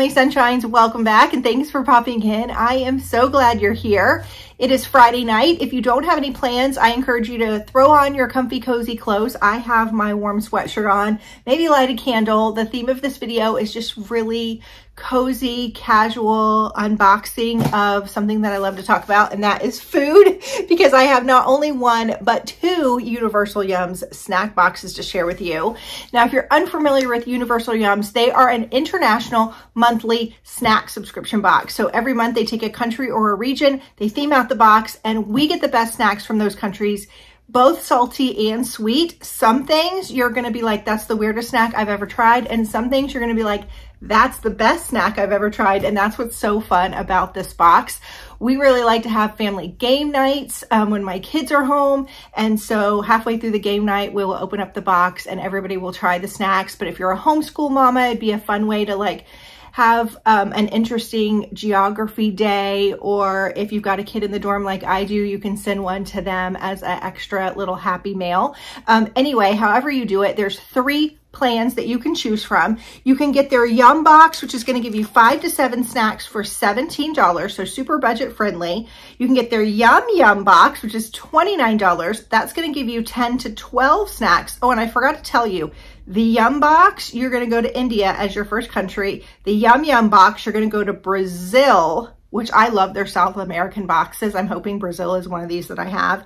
family sunshines, welcome back and thanks for popping in. I am so glad you're here. It is Friday night. If you don't have any plans, I encourage you to throw on your comfy, cozy clothes. I have my warm sweatshirt on, maybe light a candle. The theme of this video is just really cozy, casual unboxing of something that I love to talk about, and that is food, because I have not only one, but two Universal Yums snack boxes to share with you. Now, if you're unfamiliar with Universal Yums, they are an international monthly snack subscription box. So every month they take a country or a region, they theme out the box, and we get the best snacks from those countries, both salty and sweet. Some things you're going to be like, that's the weirdest snack I've ever tried. And some things you're going to be like, that's the best snack I've ever tried. And that's what's so fun about this box. We really like to have family game nights when my kids are home. And so halfway through the game night, we'll open up the box and everybody will try the snacks. But if you're a homeschool mama, it'd be a fun way to like have an interesting geography day, or if you've got a kid in the dorm like I do, you can send one to them as an extra little happy meal. Anyway, however you do it, there's 3 plans that you can choose from. You can get their Yum box, which is going to give you 5 to 7 snacks for $17, so super budget friendly. You can get their Yum box, which is $29. That's going to give you 10 to 12 snacks. Oh, and I forgot to tell you, the Yum box, you're going to go to India as your first country. The Yum box, you're going to go to Brazil, which I love their South American boxes. I'm hoping Brazil is one of these that I have.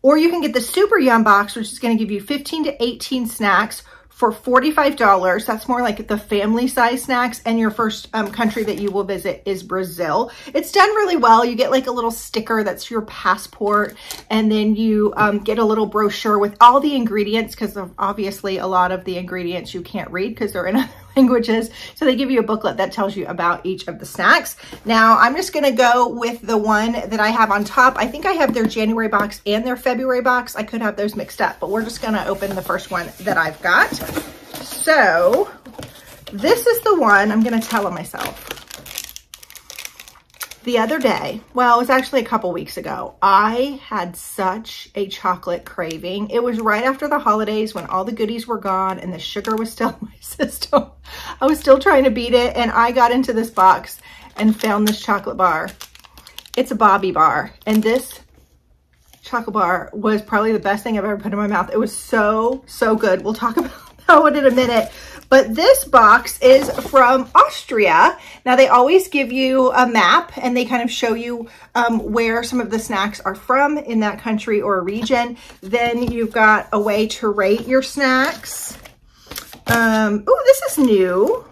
Or you can get the Super Yum box, which is going to give you 15 to 18 snacks for $45. That's more like the family size snacks, and your first country that you will visit is Brazil. It's done really well. You get like a little sticker that's your passport, and then you get a little brochure with all the ingredients, because obviously a lot of the ingredients you can't read because they're in other languages. So they give you a booklet that tells you about each of the snacks. Now I'm just gonna go with the one that I have on top. I think I have their January box and their February box. I could have those mixed up, but we're just gonna open the first one that I've got. So this is the one I'm gonna tell myself. The other day, well, it was actually a couple weeks ago, I had such a chocolate craving. It was right after the holidays when all the goodies were gone and the sugar was still in my system. I was still trying to beat it, and I got into this box and found this chocolate bar. It's a Bobby bar, and this chocolate bar was probably the best thing I've ever put in my mouth. It was so, so good. We'll talk about it in a minute. But this box is from Austria. Now they always give you a map, and they kind of show you where some of the snacks are from in that country or region. Then you've got a way to rate your snacks. Oh, this is new.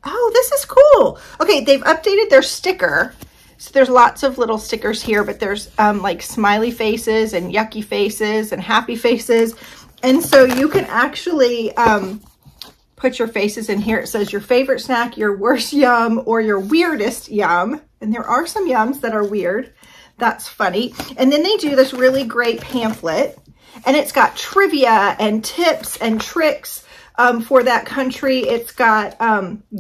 Oh, this is cool. Okay, they've updated their sticker. So there's lots of little stickers here, but there's like smiley faces and yucky faces and happy faces. And so you can actually put your faces in here. It says your favorite snack, your worst yum, or your weirdest yum. And there are some yums that are weird. That's funny. And then they do this really great pamphlet, and it's got trivia and tips and tricks for that country. It's got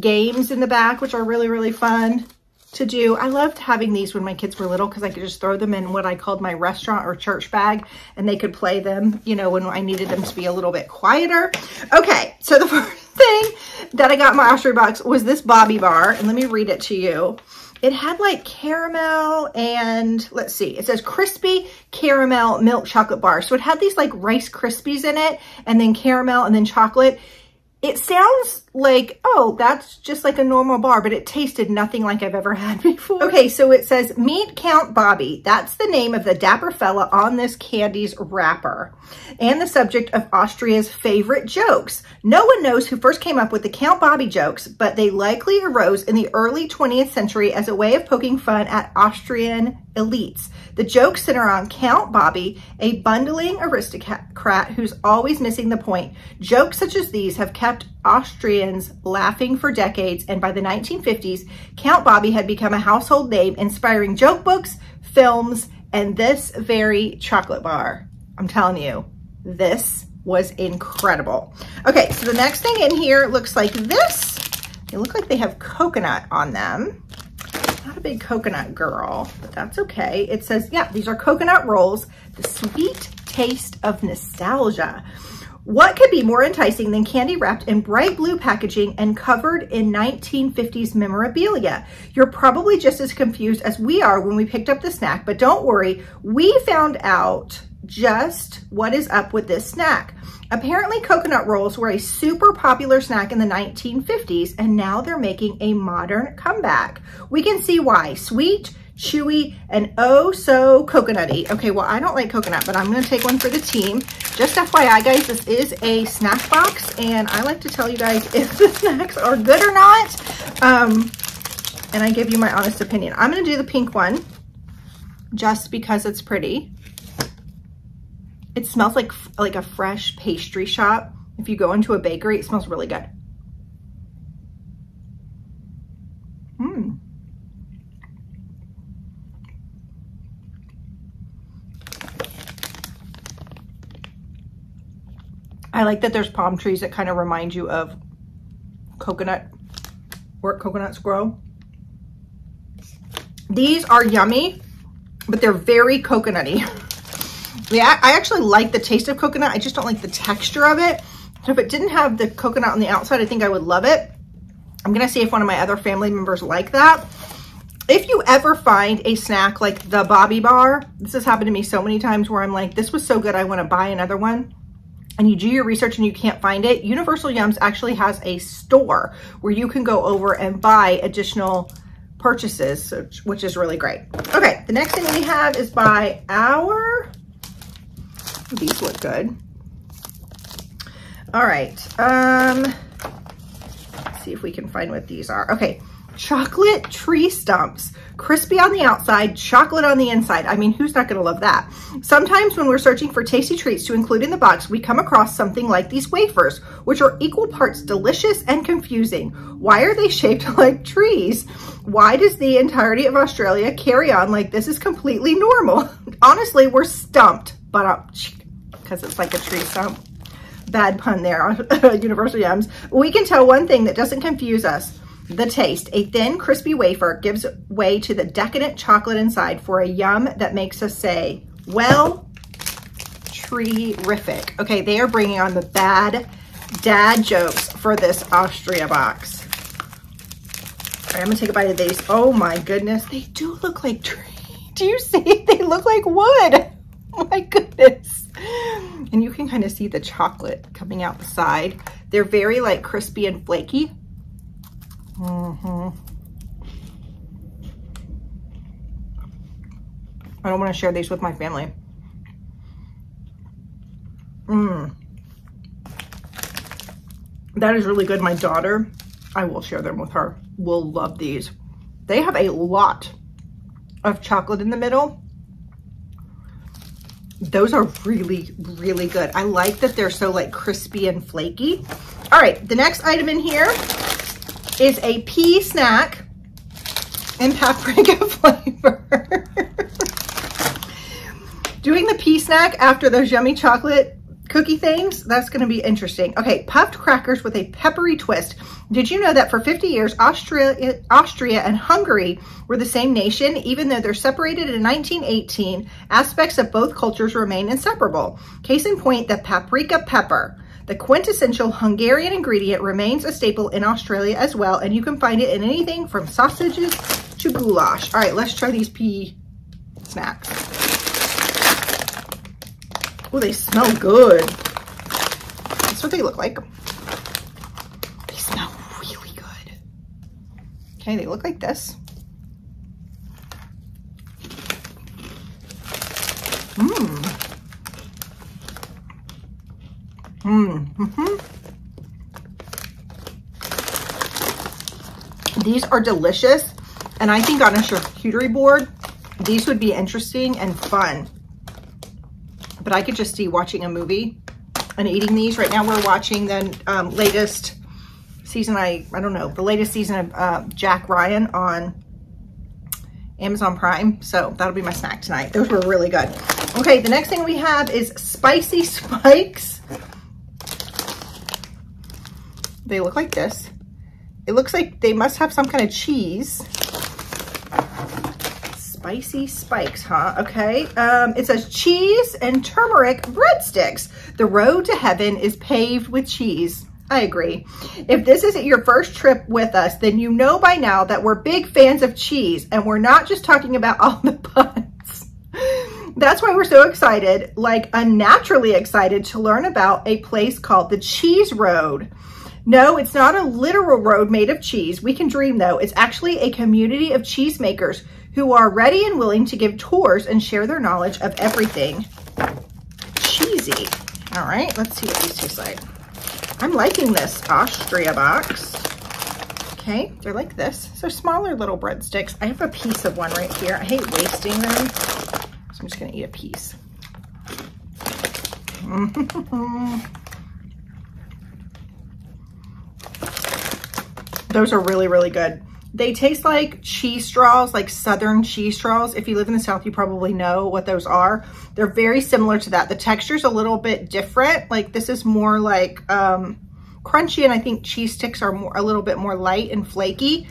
games in the back, which are really, really fun to do. I loved having these when my kids were little, because I could just throw them in what I called my restaurant or church bag, and they could play them, you know, when I needed them to be a little bit quieter. Okay, so the first thing that I got in my Austria box was this Bobby bar, and let me read it to you. It had like caramel and, let's see, it says crispy caramel milk chocolate bar. So it had these like Rice Krispies in it, and then caramel and then chocolate. It sounds like, oh, that's just like a normal bar, but it tasted nothing like I've ever had before. Okay, so it says, meet Count Bobby. That's the name of the dapper fella on this candy's wrapper, and the subject of Austria's favorite jokes. No one knows who first came up with the Count Bobby jokes, but they likely arose in the early 20th century as a way of poking fun at Austrian elites. The jokes center on Count Bobby, a bundling aristocrat who's always missing the point. Jokes such as these have kept Austrians laughing for decades, and by the 1950s, Count Bobby had become a household name, inspiring joke books, films, and this very chocolate bar. I'm telling you, this was incredible. Okay, so the next thing in here looks like this. They look like they have coconut on them. Not a big coconut girl, but that's okay. It says, yeah, these are coconut rolls, the sweet taste of nostalgia. What could be more enticing than candy wrapped in bright blue packaging and covered in 1950s memorabilia? You're probably just as confused as we are when we picked up the snack, but don't worry, we found out just what is up with this snack. Apparently, coconut rolls were a super popular snack in the 1950s, and now they're making a modern comeback. We can see why. Sweet, chewy, and oh so coconutty. Okay, well, I don't like coconut, but I'm gonna take one for the team. Just FYI, guys, this is a snack box, and I like to tell you guys if the snacks are good or not, and I give you my honest opinion. I'm gonna do the pink one just because it's pretty. It smells like a fresh pastry shop. If you go into a bakery, it smells really good. I like that there's palm trees that kind of remind you of coconut, where coconuts grow. These are yummy, but they're very coconutty. Yeah, I actually like the taste of coconut. I just don't like the texture of it. So if it didn't have the coconut on the outside, I think I would love it. I'm gonna see if one of my other family members like that. If you ever find a snack like the Bobby Bar, this has happened to me so many times where I'm like, this was so good, I wanna buy another one. And you do your research and you can't find it. Universal Yums actually has a store where you can go over and buy additional purchases, which is really great. Okay, the next thing we have is by our, these look good. All right, let's see if we can find what these are. Okay, chocolate tree stumps. Crispy on the outside, chocolate on the inside. I mean, who's not gonna love that? Sometimes when we're searching for tasty treats to include in the box, we come across something like these wafers, which are equal parts delicious and confusing. Why are they shaped like trees? Why does the entirety of Australia carry on like this is completely normal? Honestly, we're stumped, but because it's like a tree stump. Bad pun there on Universal Yums. We can tell one thing that doesn't confuse us. The taste. A thin, crispy wafer gives way to the decadent chocolate inside for a yum that makes us say, well, terrific. Okay, they are bringing on the bad dad jokes for this Austria box. All right, I'm gonna take a bite of these. Oh my goodness, they do look like trees. Do you see? They look like wood. Oh my goodness. And you can kind of see the chocolate coming out the side. They're very like crispy and flaky. I don't want to share these with my family. That is really good. My daughter, I will share them with her, will love these. They have a lot of chocolate in the middle. Those are really, really good. I like that they're so like crispy and flaky. All right, the next item in here is a pea snack in paprika flavor. Doing the pea snack after those yummy chocolate cookie things, that's gonna be interesting. Okay, puffed crackers with a peppery twist. Did you know that for 50 years, Austria and Hungary were the same nation? Even though they're separated in 1918, aspects of both cultures remain inseparable. Case in point, the paprika pepper. The quintessential Hungarian ingredient remains a staple in Australia as well, and you can find it in anything from sausages to goulash. All right, let's try these pea snacks. Oh, they smell good. That's what they look like. They smell really good. Okay, they look like this. These are delicious, and I think on a charcuterie board, these would be interesting and fun. But I could just see watching a movie and eating these. Right now we're watching the latest season, I don't know, the latest season of Jack Ryan on Amazon Prime. So that'll be my snack tonight. Those were really good. Okay, the next thing we have is spicy spikes. They look like this. It looks like they must have some kind of cheese. Spicy spikes, huh? Okay. It says cheese and turmeric breadsticks. The road to heaven is paved with cheese. I agree. If this isn't your first trip with us, then you know by now that we're big fans of cheese, and we're not just talking about all the puns. That's why we're so excited, like unnaturally excited, to learn about a place called the Cheese Road. No, it's not a literal road made of cheese. We can dream though. It's actually a community of cheesemakers who are ready and willing to give tours and share their knowledge of everything cheesy. All right, let's see what these taste like. I'm liking this Austria box. Okay, they're like this. So smaller little breadsticks. I have a piece of one right here. I hate wasting them, so I'm just gonna eat a piece. Those are really, really good. They taste like cheese straws, like Southern cheese straws. If you live in the South, you probably know what those are. They're very similar to that. The texture's a little bit different. Like this is more like crunchy, and I think cheese sticks are a little bit more light and flaky,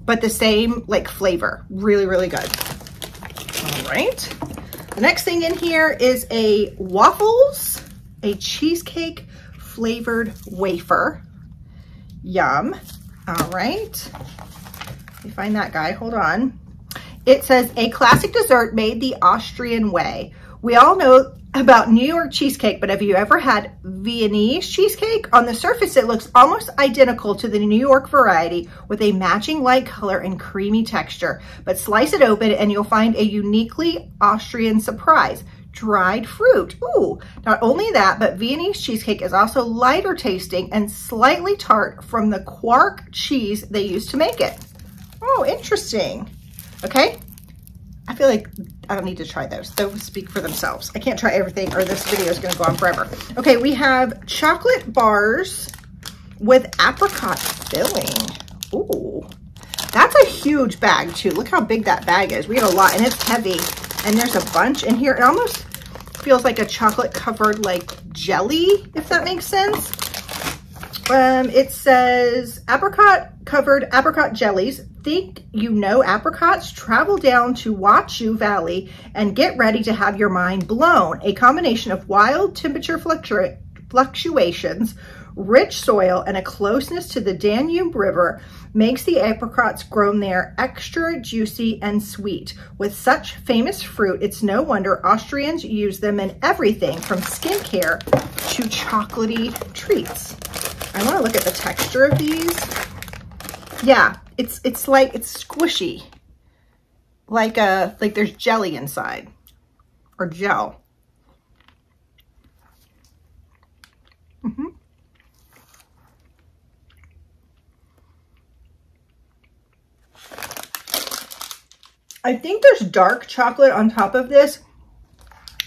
but the same like flavor. Really, really good. All right. The next thing in here is a waffles, a cheesecake flavored wafer. Yum. All right. Let me find that guy. Hold on. It says a classic dessert made the Austrian way. We all know about New York cheesecake, but have you ever had Viennese cheesecake? On the surface, it looks almost identical to the New York variety with a matching light color and creamy texture. But slice it open and you'll find a uniquely Austrian surprise. Dried fruit. Ooh, not only that, but Viennese cheesecake is also lighter tasting and slightly tart from the quark cheese they use to make it. Oh, interesting. Okay. I feel like I don't need to try those. Those speak for themselves. I can't try everything or this video is going to go on forever. Okay, we have chocolate bars with apricot filling. Ooh, that's a huge bag too. Look how big that bag is. We have a lot and it's heavy. And there's a bunch in here. It almost feels like a chocolate covered like jelly, if that makes sense. It says apricot covered apricot jellies. Think you know apricots? Travel down to Wachu Valley and get ready to have your mind blown. A combination of wild temperature fluctuations, rich soil, and a closeness to the Danube River makes the apricots grown there extra juicy and sweet. With such famous fruit, it's no wonder Austrians use them in everything from skincare to chocolatey treats. I want to look at the texture of these. Yeah, it's squishy, like there's jelly inside or gel. I think there's dark chocolate on top of this,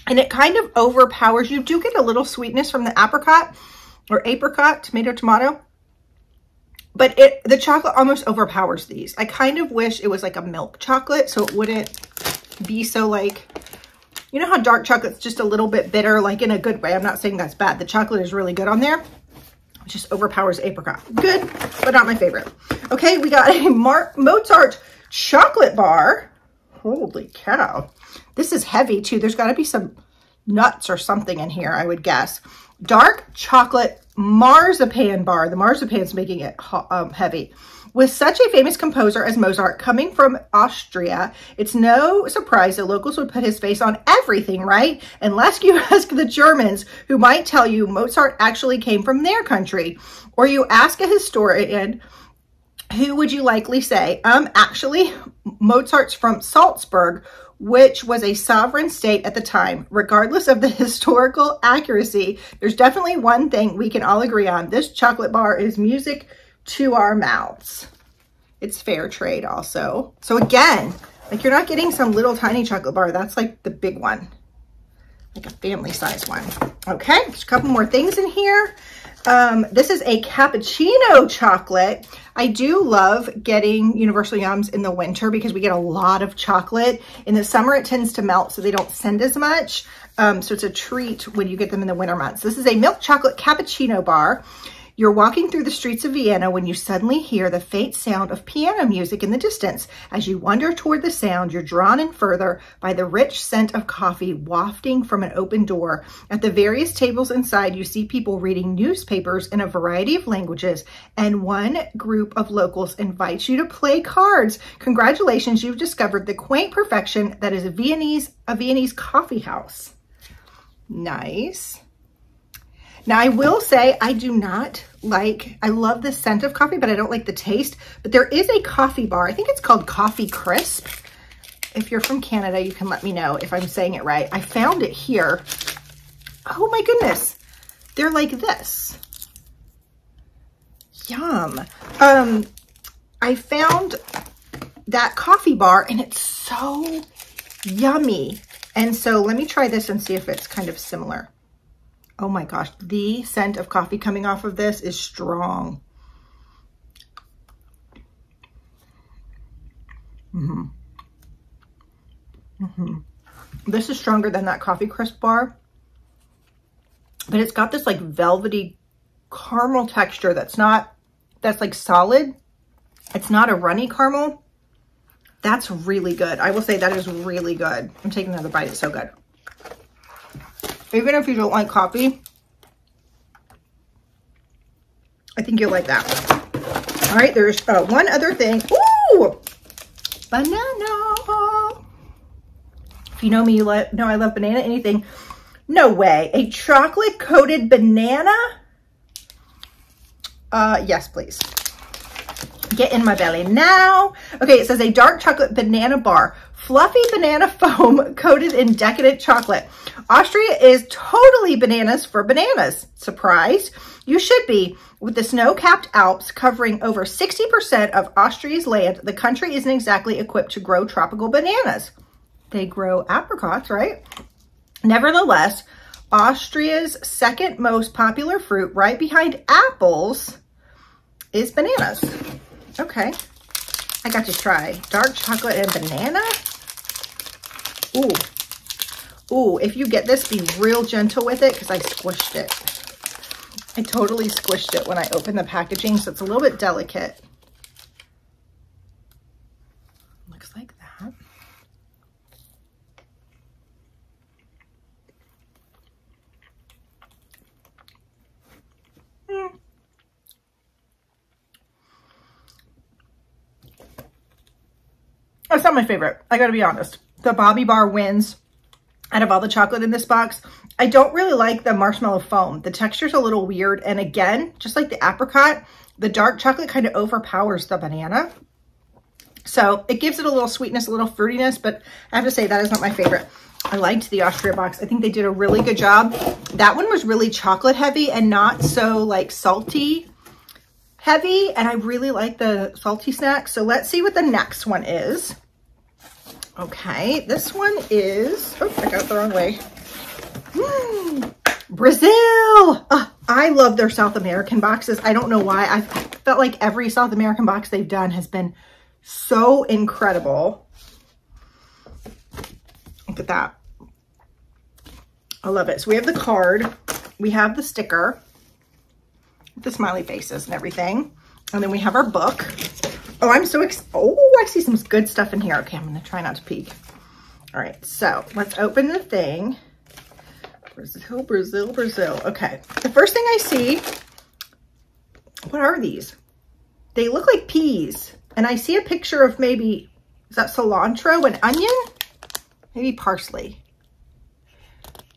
and it kind of overpowers. You do get a little sweetness from the apricot or apricot, tomato, but the chocolate almost overpowers these. I kind of wish it was like a milk chocolate so it wouldn't be so like, you know how dark chocolate's just a little bit bitter, like in a good way. I'm not saying that's bad. The chocolate is really good on there. It just overpowers apricot. Good, but not my favorite. Okay, we got a Mozart chocolate bar. Holy cow. This is heavy too. There's got to be some nuts or something in here, I would guess. Dark chocolate marzipan bar. The marzipan's making it heavy. With such a famous composer as Mozart coming from Austria, it's no surprise that locals would put his face on everything, right? Unless you ask the Germans, who might tell you Mozart actually came from their country. Or you ask a historian, who would you likely say? Actually, Mozart's from Salzburg, which was a sovereign state at the time. Regardless of the historical accuracy, there's definitely one thing we can all agree on. This chocolate bar is music to our mouths. It's fair trade also. So again, like you're not getting some little tiny chocolate bar. That's like the big one, like a family size one. Okay, there's a couple more things in here. This is a cappuccino chocolate. I do love getting Universal Yums in the winter because we get a lot of chocolate. In the summer, it tends to melt, so they don't send as much. So it's a treat when you get them in the winter months. This is a milk chocolate cappuccino bar. You're walking through the streets of Vienna when you suddenly hear the faint sound of piano music in the distance. As you wander toward the sound, you're drawn in further by the rich scent of coffee wafting from an open door. At the various tables inside, you see people reading newspapers in a variety of languages, and one group of locals invites you to play cards. Congratulations, you've discovered the quaint perfection that is a Viennese coffee house. Nice. Now, I will say I do not like, I love the scent of coffee, but I don't like the taste. But there is a coffee bar. I think it's called Coffee Crisp. If you're from Canada, you can let me know if I'm saying it right. I found it here. Oh my goodness. They're like this. Yum. I found that coffee bar and it's so yummy. And so let me try this and see if it's kind of similar. Oh my gosh, the scent of coffee coming off of this is strong. This is stronger than that Coffee Crisp bar, but it's got this like velvety caramel texture that's like solid. It's not a runny caramel. That's really good. I will say that is really good. I'm taking another bite. It's so good. Even if you don't like coffee, I think you'll like that. All right, there's one other thing. Ooh, banana. If you know me, you know I love banana anything. No way. A chocolate coated banana? Yes, please. Get in my belly now. Okay, it says a dark chocolate banana bar. Fluffy banana foam coated in decadent chocolate. Austria is totally bananas for bananas. Surprised? You should be. With the snow-capped Alps covering over 60% of Austria's land, the country isn't exactly equipped to grow tropical bananas. They grow apricots, right? Nevertheless, Austria's second most popular fruit, right behind apples, is bananas. Okay. I got to try dark chocolate and banana. Ooh. Ooh, if you get this, be real gentle with it because I squished it. I totally squished it when I opened the packaging, so it's a little bit delicate. Looks like that. That's not my favorite. I gotta be honest. The Bobby Bar wins out of all the chocolate in this box. I don't really like the marshmallow foam. The texture's a little weird. And again, just like the apricot, the dark chocolate kind of overpowers the banana. So it gives it a little sweetness, a little fruitiness, but I have to say that is not my favorite. I liked the Austria box. I think they did a really good job. That one was really chocolate heavy and not so like salty heavy. And I really like the salty snacks. So let's see what the next one is. Okay, this one is, oh, I got it the wrong way. Brazil. I love their South American boxes. I don't know why. I felt like every South American box they've done has been so incredible. Look at that. I love it. So we have the card. We have the sticker, the smiley faces and everything. And then we have our book. Oh, I'm so excited. Oh, I see some good stuff in here. Okay, I'm going to try not to peek. All right, so let's open the thing. Brazil, Brazil, Brazil. Okay, the first thing I see, what are these? They look like peas. And I see a picture of maybe, is that cilantro and onion? Maybe parsley.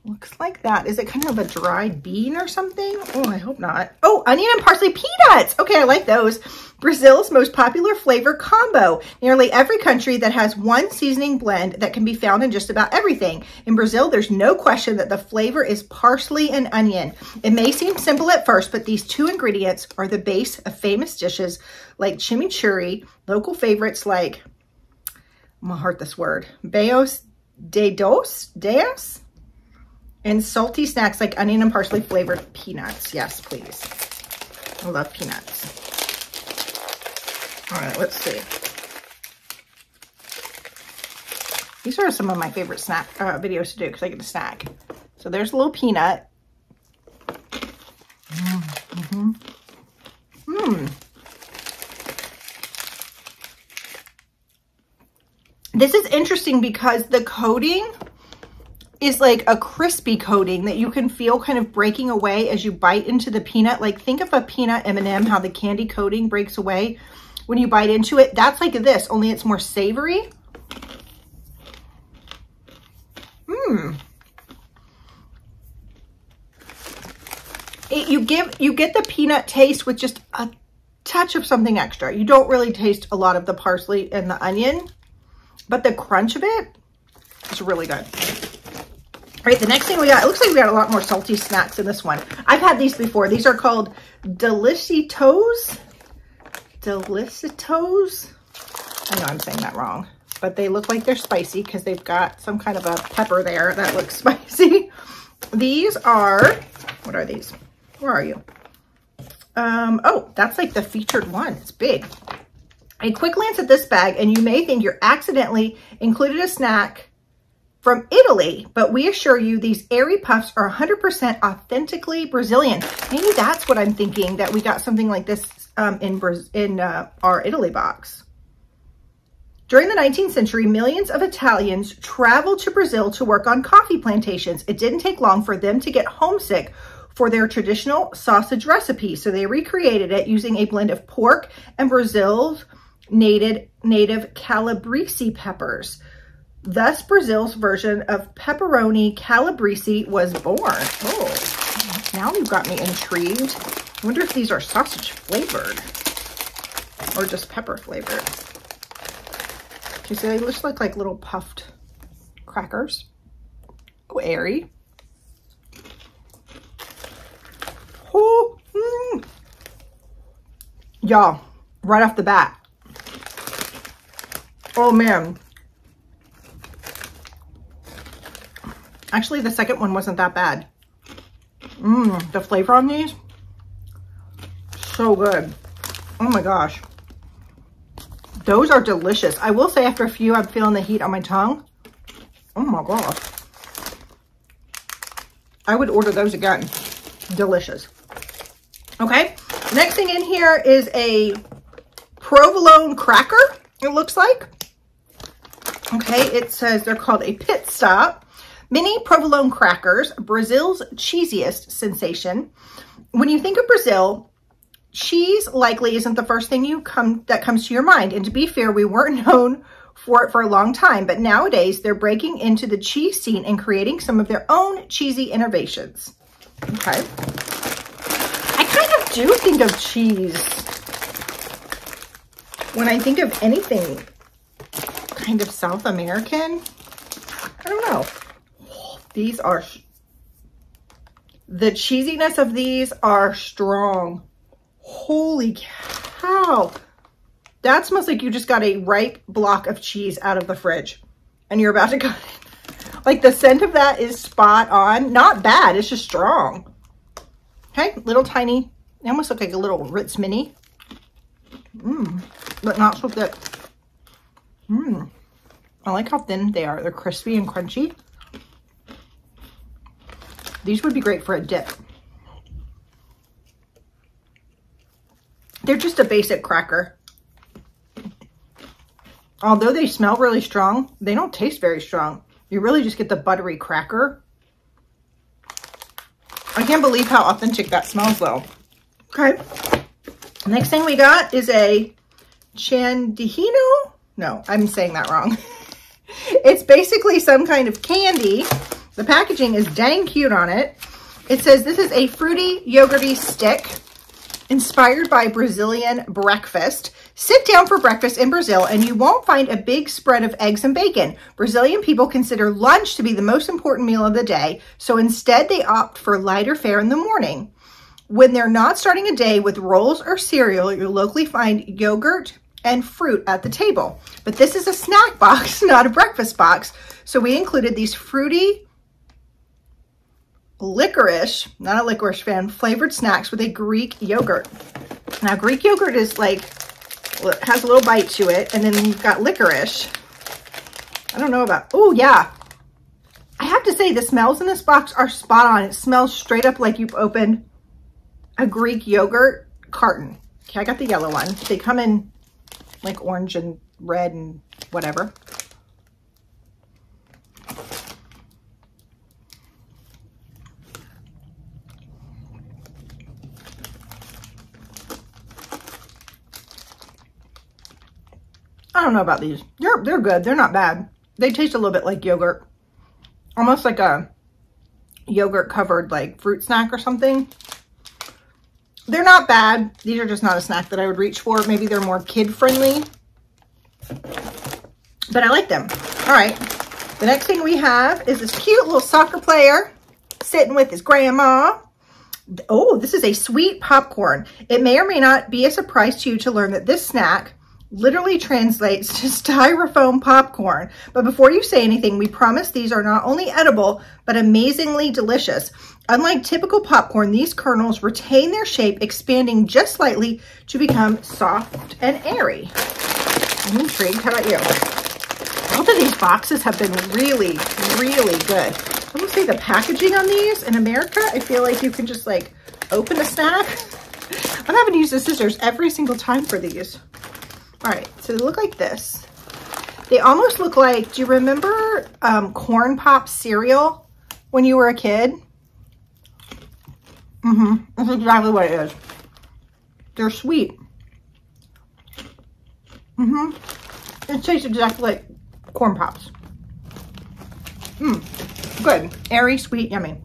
Looks like that. Is it kind of a dried bean or something? Oh, I hope not. Oh, onion and parsley peanuts. Okay, I like those. Brazil's most popular flavor combo. Nearly every country that has one seasoning blend that can be found in just about everything. In Brazil, there's no question that the flavor is parsley and onion. It may seem simple at first, but these two ingredients are the base of famous dishes like chimichurri, local favorites like, I'm gonna heart this word, Beos de Deus, and salty snacks like onion and parsley flavored peanuts. Yes, please. I love peanuts. All right, let's see. These are some of my favorite snack videos to do because I get a snack. So there's a little peanut. This is interesting because the coating is like a crispy coating that you can feel kind of breaking away as you bite into the peanut. Like think of a peanut M&M, how the candy coating breaks away when you bite into it. That's like this, only it's more savory. You get the peanut taste with just a touch of something extra. You don't really taste a lot of the parsley and the onion, but the crunch of it is really good. All right, the next thing we got, it looks like we got a lot more salty snacks in this one. I've had these before. These are called Delicitos. Delicitos. I know I'm saying that wrong, but they look like they're spicy because they've got some kind of a pepper there that looks spicy. These are, what are these? Where are you? Oh, that's like the featured one. It's big. A quick glance at this bag and you may think you're accidentally included a snack from Italy, but we assure you these airy puffs are 100% authentically Brazilian. Maybe that's what I'm thinking, that we got something like this in our Italy box. During the 19th century, millions of Italians traveled to Brazil to work on coffee plantations. It didn't take long for them to get homesick for their traditional sausage recipe, so they recreated it using a blend of pork and Brazil's native calabrese peppers. Thus, Brazil's version of pepperoni calabrese was born. Oh, now you've got me intrigued. I wonder if these are sausage flavored or just pepper flavored. Okay, so they just look like little puffed crackers. Oh, airy. Oh, y'all, right off the bat. Oh man. Actually, the second one wasn't that bad. The flavor on these, so good. Oh my gosh. Those are delicious. I will say after a few, I'm feeling the heat on my tongue. Oh my gosh. I would order those again. Delicious. Okay, next thing in here is a provolone cracker, it looks like. Okay, it says they're called a pit stop. Mini provolone crackers, Brazil's cheesiest sensation. When you think of Brazil, cheese likely isn't the first thing that comes to your mind. And to be fair, we weren't known for it for a long time, but nowadays they're breaking into the cheese scene and creating some of their own cheesy innovations. Okay. I kind of do think of cheese when I think of anything kind of South American. I don't know. These are, the cheesiness of these are strong. Holy cow. That smells like you just got a ripe block of cheese out of the fridge and you're about to cut it. Like the scent of that is spot on. Not bad, it's just strong. Okay, little tiny, they almost look like a little Ritz Mini. But not so thick. I like how thin they are. They're crispy and crunchy. These would be great for a dip. They're just a basic cracker. Although they smell really strong, they don't taste very strong. You really just get the buttery cracker. I can't believe how authentic that smells though. Okay. Next thing we got is a chandihino. No, I'm saying that wrong. It's basically some kind of candy. The packaging is dang cute on it. It says this is a fruity yogurty stick inspired by Brazilian breakfast. Sit down for breakfast in Brazil and you won't find a big spread of eggs and bacon. Brazilian people consider lunch to be the most important meal of the day, so instead they opt for lighter fare in the morning. When they're not starting a day with rolls or cereal, you'll locally find yogurt and fruit at the table. But this is a snack box, not a breakfast box. So we included these fruity licorice, not a licorice fan, flavored snacks with a Greek yogurt. Now Greek yogurt is like, has a little bite to it, and then you've got licorice. I don't know about, oh yeah. I have to say the smells in this box are spot on. It smells straight up like you've opened a Greek yogurt carton. Okay, I got the yellow one. They come in like orange and red and whatever. I don't know about these. They're good. They're not bad. They taste a little bit like yogurt. Almost like a yogurt covered like fruit snack or something. They're not bad. These are just not a snack that I would reach for. Maybe they're more kid friendly. But I like them. All right. The next thing we have is this cute little soccer player sitting with his grandma. Oh, this is a sweet popcorn. It may or may not be a surprise to you to learn that this snack literally translates to styrofoam popcorn. But before you say anything, we promise these are not only edible, but amazingly delicious. Unlike typical popcorn, these kernels retain their shape, expanding just slightly to become soft and airy. I'm intrigued. How about you? Both of these boxes have been really, really good. I will say the packaging on these in America, I feel like you can just like open a snack. I'm having to use the scissors every single time for these. All right, so they look like this. They almost look like, do you remember Corn Pop cereal when you were a kid? That's exactly what it is. They're sweet. It tastes exactly like Corn Pops. Good. Airy, sweet, yummy.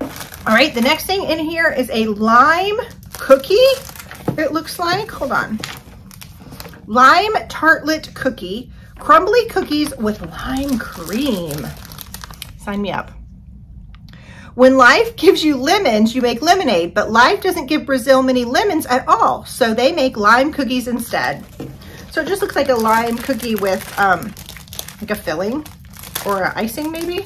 All right, the next thing in here is a lime cookie. It looks like, hold on. Lime tartlet cookie, crumbly cookies with lime cream. Sign me up. When life gives you lemons, you make lemonade, but life doesn't give Brazil many lemons at all, so they make lime cookies instead. So it just looks like a lime cookie with like a filling or an icing maybe.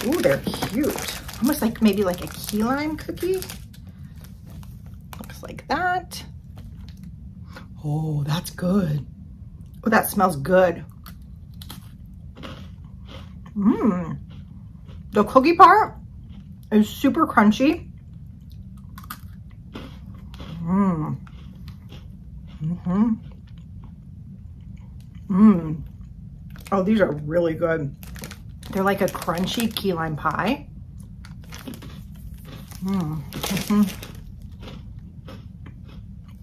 Ooh, they're cute. Almost like maybe like a key lime cookie. Looks like that. Oh, that's good. Oh, that smells good. The cookie part is super crunchy. Oh, these are really good. They're like a crunchy key lime pie.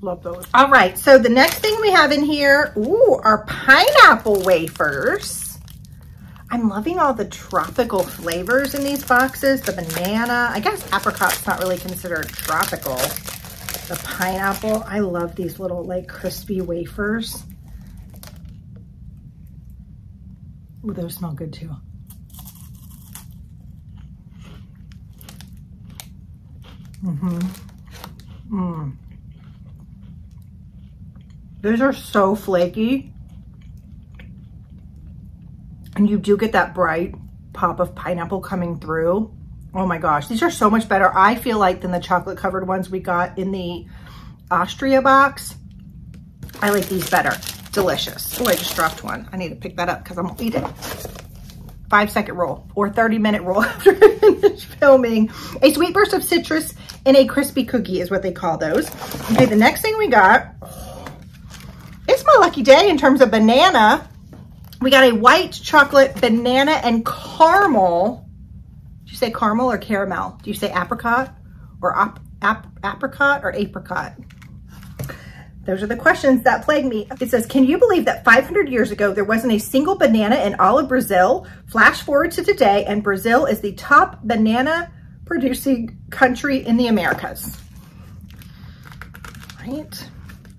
Love those. All right, so the next thing we have in here, are pineapple wafers. I'm loving all the tropical flavors in these boxes. The banana, I guess apricot's not really considered tropical. The pineapple, I love these little like crispy wafers. Ooh, those smell good too. Those are so flaky. And you do get that bright pop of pineapple coming through. Oh my gosh, these are so much better, I feel like, than the chocolate covered ones we got in the Austria box. I like these better. Delicious. Oh, I just dropped one. I need to pick that up because I'm gonna eat it. 5-second roll or 30-minute roll after I finish filming. A sweet burst of citrus and a crispy cookie is what they call those. Okay, the next thing we got, it's my lucky day in terms of banana. We got a white chocolate banana and caramel. Do you say caramel or caramel? Do you say apricot or apricot or apricot? Those are the questions that plague me. It says, can you believe that 500 years ago, there wasn't a single banana in all of Brazil? Flash forward to today, and Brazil is the top banana producing country in the Americas. Right?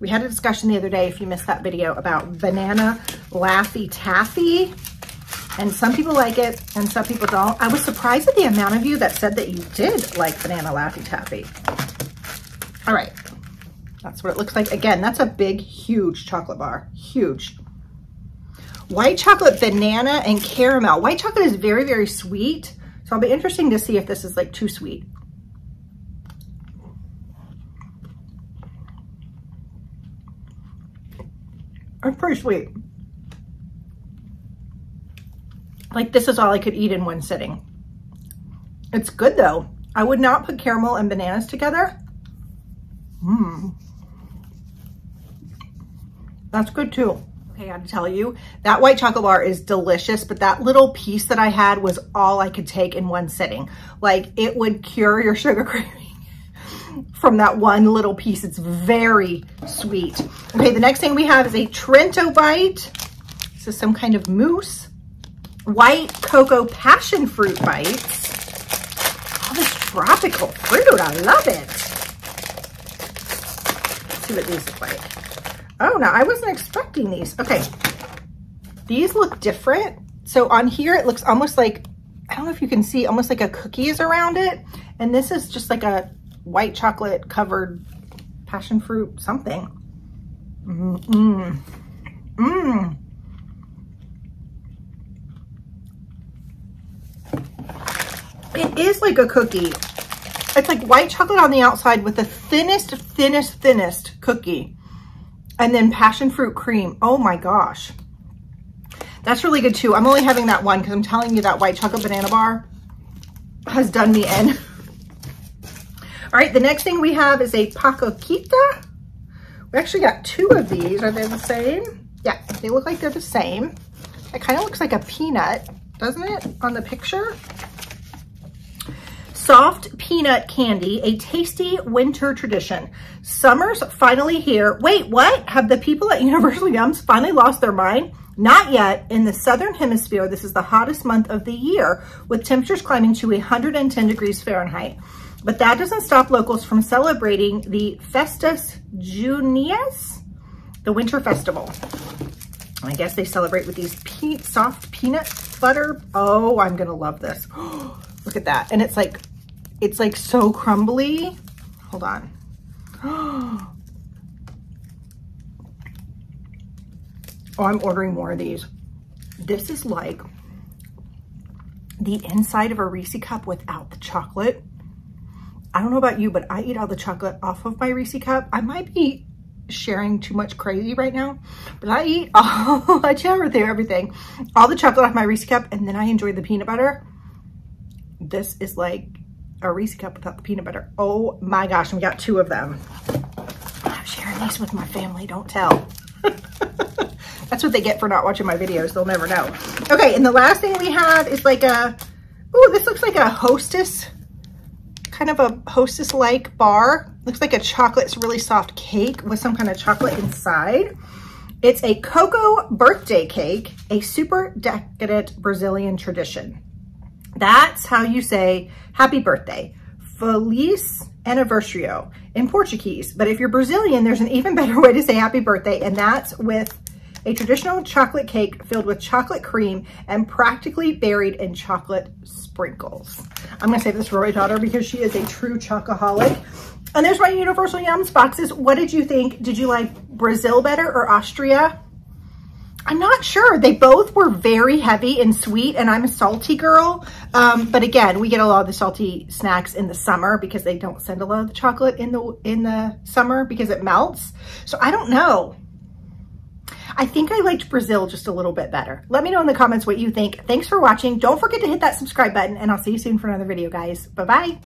We had a discussion the other day, if you missed that video, about banana Laffy Taffy. And some people like it and some people don't. I was surprised at the amount of you that said that you did like banana Laffy Taffy. All right. That's what it looks like. Again, that's a big, huge chocolate bar. Huge. White chocolate banana and caramel. White chocolate is very, very sweet. So it'll be interesting to see if this is like too sweet. It's pretty sweet. Like this is all I could eat in one sitting. It's good though. I would not put caramel and bananas together. That's good too. Okay, I have to tell you, that white chocolate bar is delicious, but that little piece that I had was all I could take in one sitting. Like, it would cure your sugar craving from that one little piece. It's very sweet. Okay, the next thing we have is a Trento bite. This is some kind of mousse. White cocoa passion fruit bites. All this tropical fruit, I love it. Let's see what these look like. Oh, no, I wasn't expecting these. Okay, these look different. So on here, it looks almost like, I don't know if you can see, almost like a cookie is around it. And this is just like a white chocolate covered passion fruit something. It is like a cookie. It's like white chocolate on the outside with the thinnest cookie. And then passion fruit cream. Oh my gosh. That's really good too. I'm only having that one because I'm telling you that white chocolate banana bar has done me in. All right, the next thing we have is a Pacoquita. We actually got two of these. Are they the same? Yeah, they look like they're the same. It kind of looks like a peanut, doesn't it, on the picture? Soft peanut candy, a tasty winter tradition. Summer's finally here. Wait, what? Have the people at Universal Yums finally lost their mind? Not yet. In the Southern Hemisphere, this is the hottest month of the year, with temperatures climbing to 110 degrees Fahrenheit. But that doesn't stop locals from celebrating the Festas Junias, the winter festival. I guess they celebrate with these soft peanut butter. Oh, I'm gonna love this. Look at that. And it's like so crumbly. Hold on. Oh, I'm ordering more of these. This is like the inside of a Reese cup without the chocolate. I don't know about you, but I eat all the chocolate off of my Reese cup. I might be sharing too much crazy right now, but I eat all, I share with you everything. All the chocolate off my Reese cup, and then I enjoy the peanut butter. This is like a Reese cup without the peanut butter. Oh my gosh, and we got two of them. I'm sharing these with my family, don't tell. That's what they get for not watching my videos. They'll never know. Okay, and the last thing we have is like a, oh, this looks like a Hostess, kind of a Hostess-like bar. Looks like a chocolate, it's a really soft cake with some kind of chocolate inside. It's a cocoa birthday cake, a super decadent Brazilian tradition. That's how you say happy birthday. Feliz Aniversario in Portuguese. But if you're Brazilian, there's an even better way to say happy birthday, and that's with a traditional chocolate cake filled with chocolate cream and practically buried in chocolate sprinkles. I'm gonna save this for my daughter because she is a true chocoholic. And there's my Universal Yums boxes. What did you think? Did you like Brazil better or Austria? I'm not sure. They both were very heavy and sweet, and I'm a salty girl. But again, we get a lot of the salty snacks in the summer because they don't send a lot of the chocolate in the summer because it melts. So I don't know. I think I liked Brazil just a little bit better. Let me know in the comments what you think. Thanks for watching. Don't forget to hit that subscribe button, and I'll see you soon for another video, guys. Bye-bye.